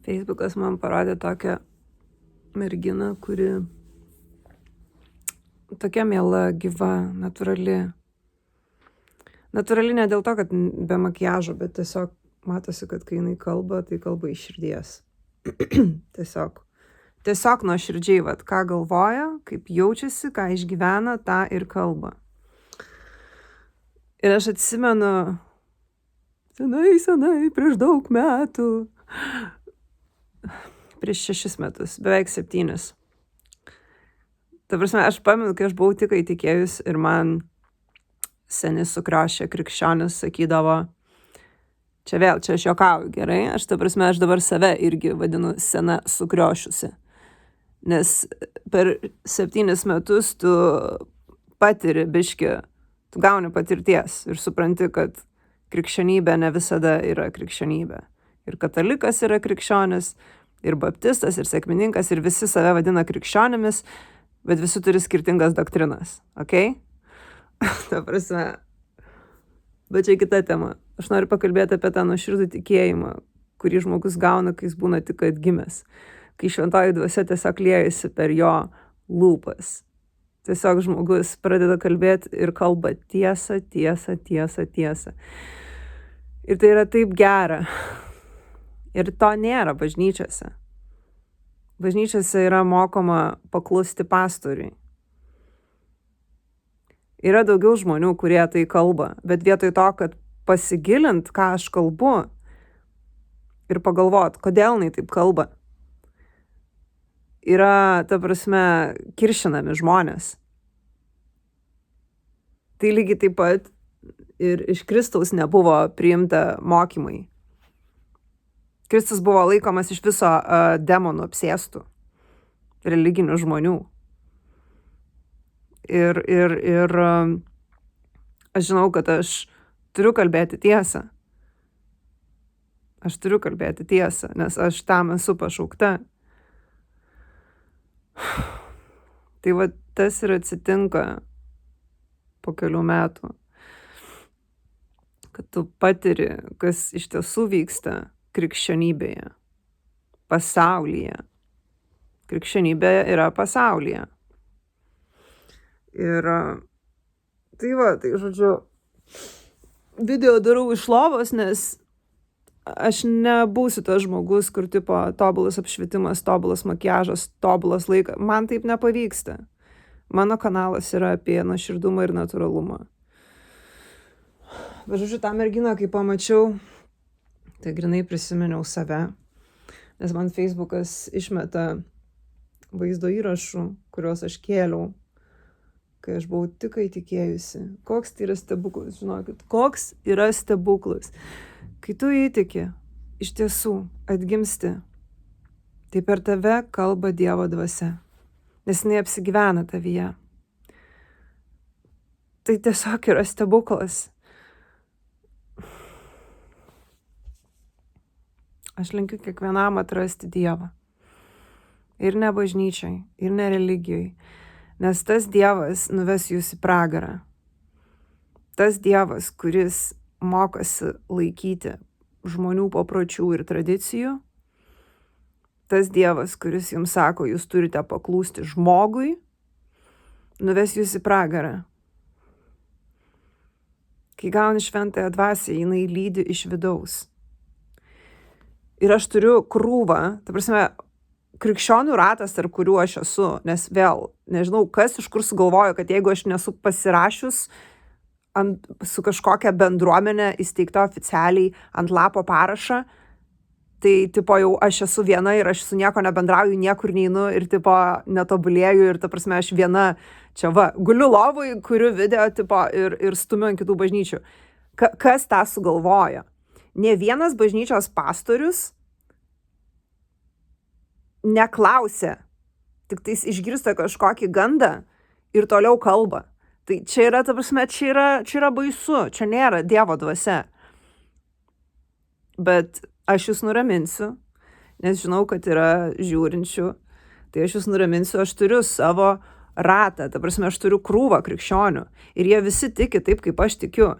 Facebookas man parodė tokią merginą, kuri tokia miela, gyva, natūrali. Natūrali ne dėl to, kad be makiažo, bet tiesiog matosi, kad kai jinai kalba, tai kalba iš širdies. Tiesiog nuoširdžiai, vat, ką galvoja, kaip jaučiasi, ką išgyvena, tą ir kalba. Ir aš atsimenu senai, prieš daug metų, prieš 6 metus, beveik 7. Ta prasme, aš pamenu, kai aš buvau tik įtikėjus ir man seni sukriošę krikščionis sakydavo, čia aš juokauju, gerai, aš dabar save irgi vadinu sena sukriošusi. Nes per 7 metus tu patiri biškį, tu gauni patirties ir supranti, kad krikščionybė ne visada yra krikščionybė. Ir katalikas yra krikščionis, ir baptistas, ir sekmininkas, ir visi save vadina krikščionimis, bet visi turi skirtingas doktrinas, okei? Ta prasme. Bet čia kita tema. Aš noriu pakalbėti apie tą nuoširdų tikėjimą, kurį žmogus gauna, kai jis būna tik atgimęs. Kai šventoji dvasia tiesiog liejasi per jo lūpas. Tiesiog žmogus pradeda kalbėti ir kalba tiesą. Ir tai yra taip gera. Ir to nėra bažnyčiose. Bažnyčiose yra mokoma paklusti pastoriui. Yra daugiau žmonių, kurie tai kalba, bet vietoj to, kad pasigilint, ką aš kalbu ir pagalvot, kodėl jinai taip kalba, yra, ta prasme, kiršinami žmonės. Tai lygiai taip pat ir iš Kristaus nebuvo priimta mokymai. Kristus buvo laikomas iš viso demonų apsėstų, religinių žmonių. Ir aš žinau, kad aš turiu kalbėti tiesą. Nes aš tam esu pašaukta. Tai va tas ir atsitinka po kelių metų, kad tu patiri, kas iš tiesų vyksta krikščionybėje, pasaulyje. Krikščionybė yra pasaulyje. Ir tai žodžiu, video darau iš lovos, nes aš nebūsiu tas žmogus, kur tipo tobulas apšvietimas, tobulas makiažas, tobulas laikas. Man taip nepavyksta. Mano kanalas yra apie nuoširdumą ir natūralumą. Bet žodžiu, tą merginą, kai pamačiau, tai grinai prisiminiau save, nes man Facebookas išmeta vaizdo įrašų, kuriuos aš kėliau, kai aš buvau tik įtikėjusi. Koks tai yra stebuklas, žinokit, koks yra stebuklas. Kai tu įtiki, iš tiesų atgimsti, tai per tave kalba Dievo dvasia, nes jinai apsigyvena tavyje. Tai tiesiog yra stebuklas. Aš linkiu kiekvienam atrasti Dievą. Ir ne bažnyčiai, ir ne religijai. Nes tas Dievas nuves jūs į pragarą. Tas Dievas, kuris mokosi laikyti žmonių papročių ir tradicijų. Tas Dievas, kuris jums sako, jūs turite paklūsti žmogui, nuves jūs į pragarą. Kai gauni šventąją dvasią, jinai lydi iš vidaus. Ir aš turiu krūvą, ta prasme, krikščionių ratas, tarp kurių aš esu, nes vėl, nežinau, kas iš kur sugalvojo, kad jeigu aš nesu pasirašius su kažkokia bendruomenė įsteigta oficialiai ant lapo parašą, tai tipo jau aš esu viena ir aš su nieko nebendrauju, niekur neinu ir tipo netobulėju ir ta prasme aš viena čia guliu lovui, kuriu video tipo ir stumiu ant kitų bažnyčių. Kas tą sugalvojo? Ne vienas bažnyčios pastorius neklausė, tik tais išgirsta kažkokį gandą ir toliau kalba. Tai čia yra, ta prasme, čia yra baisu, čia nėra Dievo dvasia. Bet aš jūs nuraminsiu, nes žinau, kad yra žiūrinčių, tai aš jūs nuraminsiu, aš turiu savo ratą, ta prasme, aš turiu krūvą krikščionių ir jie visi tiki taip, kaip aš tikiu.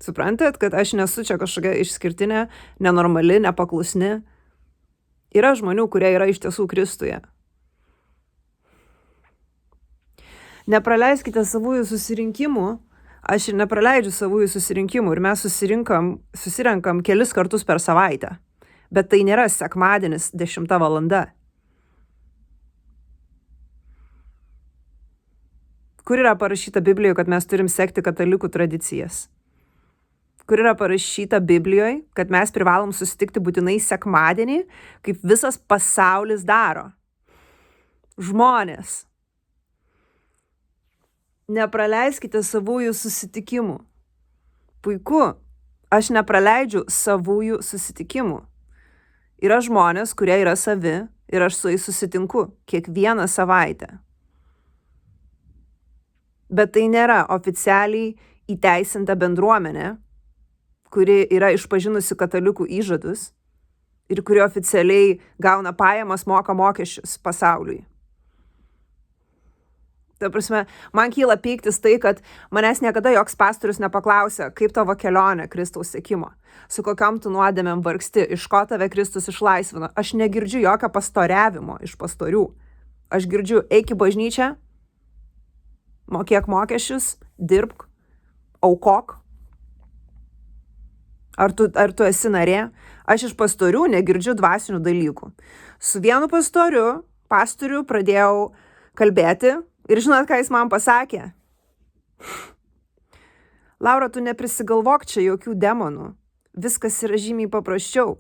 Suprantat, kad aš nesu čia kažkokia išskirtinė, nenormali, nepaklusni. Yra žmonių, kurie yra iš tiesų Kristuje. Nepraleiskite savųjų susirinkimų. Aš ir nepraleidžiu savųjų susirinkimų ir mes susirenkam kelis kartus per savaitę. Bet tai nėra sekmadienis 10 valanda. Kur yra parašyta Biblijoje, kad mes turim sekti katalikų tradicijas? Kur yra parašyta Biblijoje, kad mes privalom susitikti būtinai sekmadienį, kaip visas pasaulis daro? Žmonės. Nepraleiskite savųjų susitikimų. Puiku, aš nepraleidžiu savųjų susitikimų. Yra žmonės, kurie yra savi ir aš su jais susitinku kiekvieną savaitę. Bet tai nėra oficialiai įteisinta bendruomenė, kuri yra išpažinusi katalikų įžadus ir kuri oficialiai gauna pajamas, moka mokesčius pasauliui. Ta prasme, man kyla pyktis tai, kad manęs niekada joks pastorius nepaklausia, kaip tavo kelionė Kristaus sekimo, su kokiam tu nuodėmėm vargsti, iš ko tave Kristus išlaisvino. Aš negirdžiu jokio pastoriavimo iš pastorių. Aš girdžiu, eik į bažnyčią, mokėk mokesčius, dirbk, aukok. Ar tu esi narė? Aš iš pastorių negirdžiu dvasinių dalykų. Su vienu pastoriu pradėjau kalbėti ir žinot, ką jis man pasakė? Laura, tu neprisigalvok čia jokių demonų. Viskas yra žymiai paprasčiau,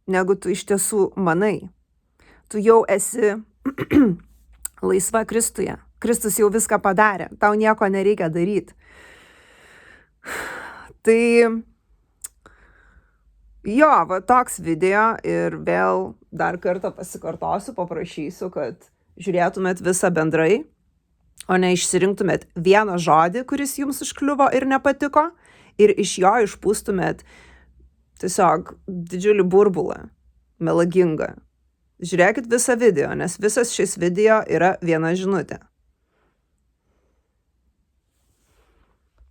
negu tu iš tiesų manai. Tu jau esi laisva Kristuje. Kristus jau viską padarė. Tau nieko nereikia daryti. Tai jo, va toks video ir vėl dar kartą pasikartosiu, paprašysiu, kad žiūrėtumėt visą bendrai, o ne išsirinktumėt vieną žodį, kuris jums užkliuvo ir nepatiko, ir iš jo išpūstumėt tiesiog didžiulį burbulą, melagingą. Žiūrėkit visą video, nes visas šis video yra viena žinutė.